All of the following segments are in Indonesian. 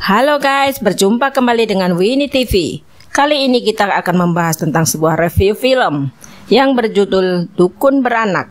Halo guys, berjumpa kembali dengan Winnie TV. Kali ini kita akan membahas tentang sebuah review film yang berjudul Dukun Beranak.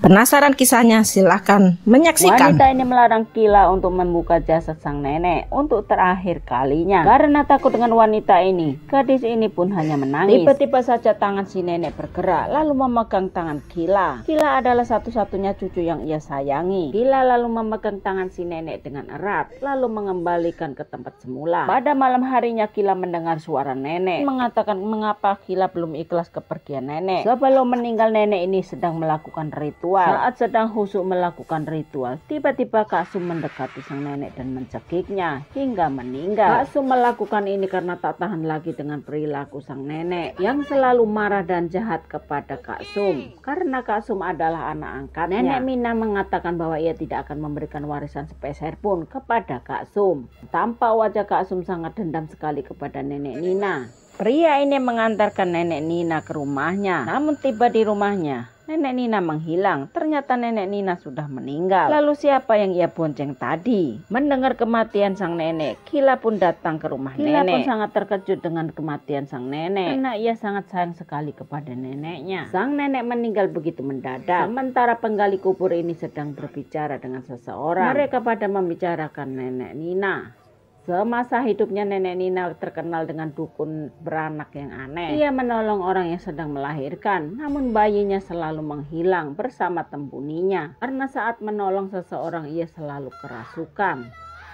Penasaran kisahnya? Silahkan menyaksikan. Wanita ini melarang Kila untuk membuka jasad sang nenek untuk terakhir kalinya. Karena takut dengan wanita ini, gadis ini pun hanya menangis. Tiba-tiba saja tangan si nenek bergerak lalu memegang tangan Kila. Kila adalah satu-satunya cucu yang ia sayangi. Kila lalu memegang tangan si nenek dengan erat lalu mengembalikan ke tempat semula. Pada malam harinya Kila mendengar suara nenek mengatakan mengapa Kila belum ikhlas kepergian nenek. Sebelum meninggal, nenek ini sedang melakukan ritual. Saat sedang khusyuk melakukan ritual, tiba-tiba Kak Sum mendekati sang nenek dan mencekiknya hingga meninggal. Kak Sum melakukan ini karena tak tahan lagi dengan perilaku sang nenek yang selalu marah dan jahat kepada Kak Sum. Karena Kak Sum adalah anak angkatnya. Nenek Mina mengatakan bahwa ia tidak akan memberikan warisan sepeser pun kepada Kak Sum. Tampak wajah Kak Sum sangat dendam sekali kepada nenek Nina. Pria ini mengantarkan nenek Nina ke rumahnya. Namun tiba di rumahnya, nenek Nina menghilang. Ternyata nenek Nina sudah meninggal. Lalu siapa yang ia bonceng tadi? Mendengar kematian sang nenek, Kila pun datang ke rumah nenek. Kila pun sangat terkejut dengan kematian sang nenek karena ia sangat sayang sekali kepada neneknya. Sang nenek meninggal begitu mendadak. Sementara penggali kubur ini sedang berbicara dengan seseorang. Mereka pada membicarakan nenek Nina. Semasa hidupnya nenek Nina terkenal dengan dukun beranak yang aneh. Ia menolong orang yang sedang melahirkan, namun bayinya selalu menghilang bersama tembuninya. Karena saat menolong seseorang ia selalu kerasukan.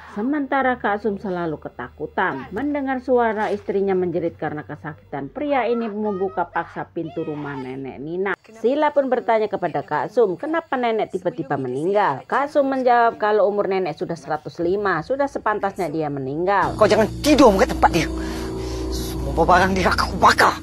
Sementara Kak Sum selalu ketakutan. Mendengar suara istrinya menjerit karena kesakitan, pria ini membuka paksa pintu rumah nenek Nina. Sila pun bertanya kepada Kak Sum, kenapa nenek tiba-tiba meninggal? Kak Sum menjawab kalau umur nenek sudah 105, sudah sepantasnya dia meninggal. Kau jangan tidur ke tempat dia. Semua barang dia aku bakar.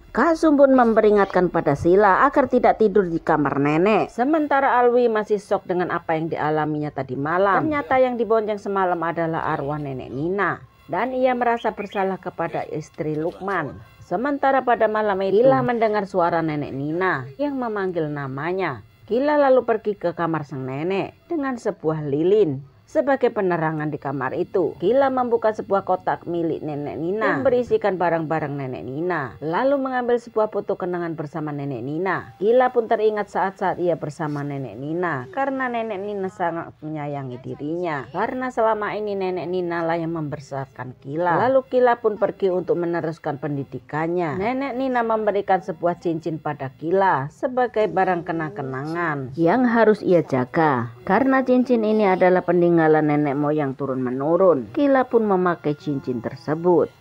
Kak Sum pun memperingatkan pada Sila agar tidak tidur di kamar nenek. Sementara Alwi masih shock dengan apa yang dialaminya tadi malam. Ternyata yang dibonceng semalam adalah arwah nenek Nina. Dan ia merasa bersalah kepada istri Lukman. Sementara pada malam itu, Kila mendengar suara nenek Nina yang memanggil namanya. Kila lalu pergi ke kamar sang nenek dengan sebuah lilin sebagai penerangan di kamar itu. Kila membuka sebuah kotak milik nenek Nina yang berisikan barang-barang nenek Nina. Lalu mengambil sebuah foto kenangan bersama nenek Nina. Kila pun teringat saat-saat ia bersama nenek Nina. Karena nenek Nina sangat menyayangi dirinya. Karena selama ini nenek Nina lah yang membesarkan Kila. Lalu Kila pun pergi untuk meneruskan pendidikannya. Nenek Nina memberikan sebuah cincin pada Kila sebagai barang kenang-kenangan yang harus ia jaga. Karena cincin ini adalah peninggalan nenek moyang turun-menurun. Kila pun memakai cincin tersebut.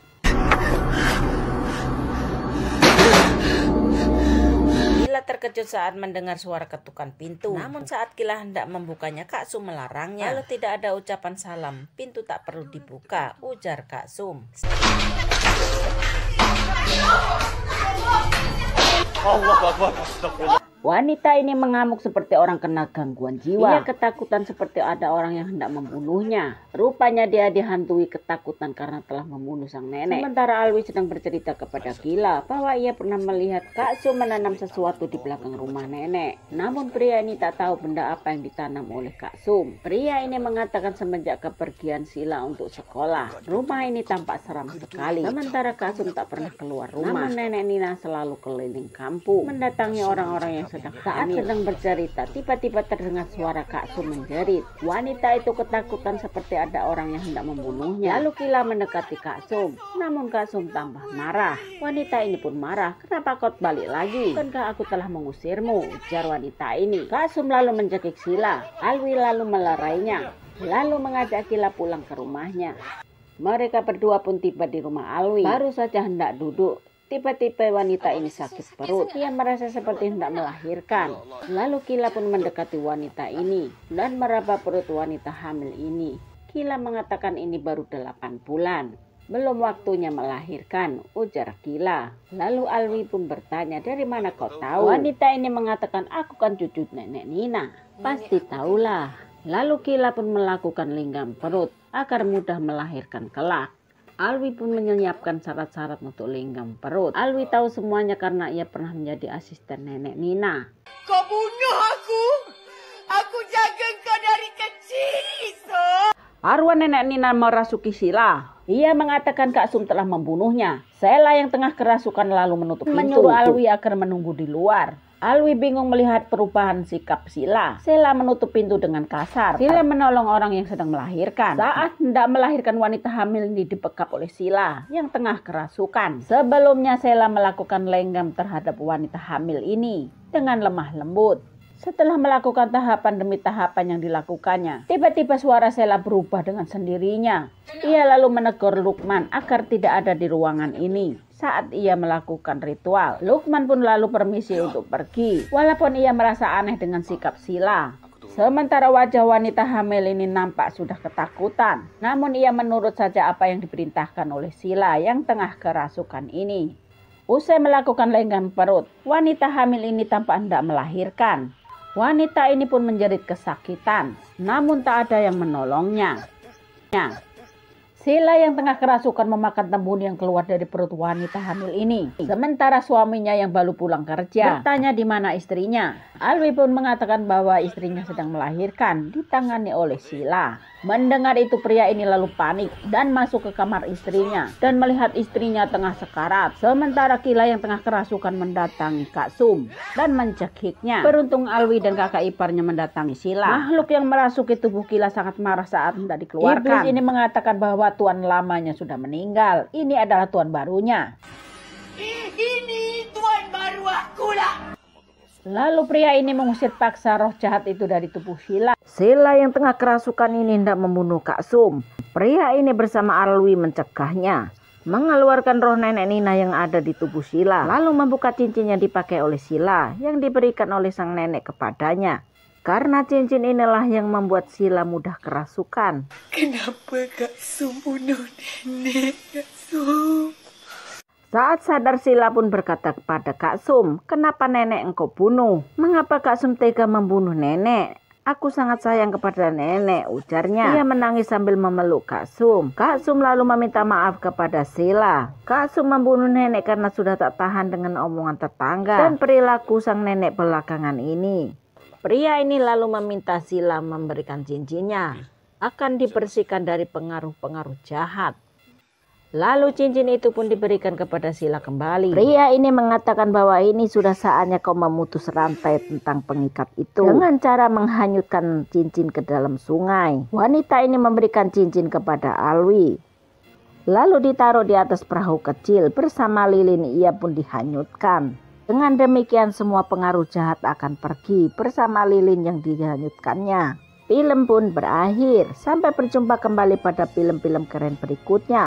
Kila terkejut saat mendengar suara ketukan pintu. Namun saat Kila hendak membukanya, Kak Sum melarangnya. Lalu tidak ada ucapan salam. Pintu tak perlu dibuka, ujar Kak Sum. Allah Akbar. Astagfirullah. Wanita ini mengamuk seperti orang kena gangguan jiwa. Ia ketakutan seperti ada orang yang hendak membunuhnya. Rupanya dia dihantui ketakutan karena telah membunuh sang nenek. Sementara Alwi sedang bercerita kepada Kila bahwa ia pernah melihat Kak Sum menanam sesuatu di belakang rumah nenek. Namun pria ini tak tahu benda apa yang ditanam oleh Kak Sum. Pria ini mengatakan semenjak kepergian Sila untuk sekolah, rumah ini tampak seram sekali. Sementara Kak Sum tak pernah keluar rumah. Namun nenek Nina selalu keliling kampung mendatangi orang-orang yang saat sedang bercerita, tiba-tiba terdengar suara Kak Sum menjerit. Wanita itu ketakutan seperti ada orang yang hendak membunuhnya. Lalu Kila mendekati Kak Sum, namun Kak Sum tambah marah. Wanita ini pun marah, kenapa kau balik lagi? Bukankah aku telah mengusirmu? Ujar wanita ini. Kak Sum lalu mencekik Sila. Alwi lalu melarainya, lalu mengajak Kila pulang ke rumahnya. Mereka berdua pun tiba di rumah Alwi. Baru saja hendak duduk, tiba-tiba wanita ini sakit perut. Ia merasa seperti hendak melahirkan. Lalu Kila pun mendekati wanita ini dan meraba perut wanita hamil ini. Kila mengatakan ini baru 8 bulan. Belum waktunya melahirkan, ujar Kila. Lalu Alwi pun bertanya, dari mana kau tahu? Wanita ini mengatakan, aku kan cucu nenek Nina. Pasti tahulah. Lalu Kila pun melakukan linggam perut agar mudah melahirkan kelak. Alwi pun menyiapkan syarat-syarat untuk linggam perut. Alwi tahu semuanya karena ia pernah menjadi asisten nenek Nina. Kau bunuh aku. Aku jaga kau dari kecil, so. Arwah nenek Nina merasuki Sila. Ia mengatakan Kak Sum telah membunuhnya. Sela yang tengah kerasukan lalu menutup pintu, menyuruh Alwi agar menunggu di luar. Alwi bingung melihat perubahan sikap Sila. Sela menutup pintu dengan kasar. Sila menolong orang yang sedang melahirkan. Saat hendak melahirkan, wanita hamil ini dibekap oleh Sila yang tengah kerasukan. Sebelumnya Sela melakukan lenggam terhadap wanita hamil ini dengan lemah lembut. Setelah melakukan tahapan demi tahapan yang dilakukannya, tiba-tiba suara Sela berubah dengan sendirinya. Ia lalu menegur Lukman agar tidak ada di ruangan ini saat ia melakukan ritual. Lukman pun lalu permisi untuk pergi, walaupun ia merasa aneh dengan sikap Sila. Sementara wajah wanita hamil ini nampak sudah ketakutan, namun ia menurut saja apa yang diperintahkan oleh Sila yang tengah kerasukan ini. Usai melakukan lenggam perut, wanita hamil ini tampak hendak melahirkan. Wanita ini pun menjerit kesakitan, namun tak ada yang menolongnya. Sila yang tengah kerasukan memakan tembun yang keluar dari perut wanita hamil ini. Sementara suaminya yang baru pulang kerja bertanya di mana istrinya. Alwi pun mengatakan bahwa istrinya sedang melahirkan, ditangani oleh Sila. Mendengar itu, pria ini lalu panik dan masuk ke kamar istrinya dan melihat istrinya tengah sekarat. Sementara Kila yang tengah kerasukan mendatangi Kak Sum dan mencekiknya. Beruntung Alwi dan kakak iparnya mendatangi Sila. Makhluk yang merasuki tubuh Kila sangat marah saat hendak dikeluarkan. Iblis ini mengatakan bahwa tuan lamanya sudah meninggal. Ini adalah tuan barunya. Ini tuan baru aku lah. Lalu pria ini mengusir paksa roh jahat itu dari tubuh Sila. Sila yang tengah kerasukan ini hendak membunuh Kak Sum. Pria ini bersama Alwi mencegahnya, mengeluarkan roh nenek Nina yang ada di tubuh Sila, lalu membuka cincin yang dipakai oleh Sila yang diberikan oleh sang nenek kepadanya. Karena cincin inilah yang membuat Sila mudah kerasukan. Kenapa Kak Sum bunuh nenek Kak Sum? Saat sadar, Sila pun berkata kepada Kak Sum, "Kenapa nenek engkau bunuh? Mengapa Kak Sum tega membunuh nenek? Aku sangat sayang kepada nenek," ujarnya. Ia menangis sambil memeluk Kak Sum. Kak Sum lalu meminta maaf kepada Sila. Kak Sum membunuh nenek karena sudah tak tahan dengan omongan tetangga dan perilaku sang nenek belakangan ini. Pria ini lalu meminta Sila memberikan cincinnya, akan dibersihkan dari pengaruh-pengaruh jahat. Lalu cincin itu pun diberikan kepada Sila kembali. Pria ini mengatakan bahwa ini sudah saatnya kau memutus rantai tentang pengikat itu dengan cara menghanyutkan cincin ke dalam sungai. Wanita ini memberikan cincin kepada Alwi, lalu ditaruh di atas perahu kecil bersama lilin. Ia pun dihanyutkan. Dengan demikian semua pengaruh jahat akan pergi bersama lilin yang dihanyutkannya. Film pun berakhir. Sampai berjumpa kembali pada film-film keren berikutnya.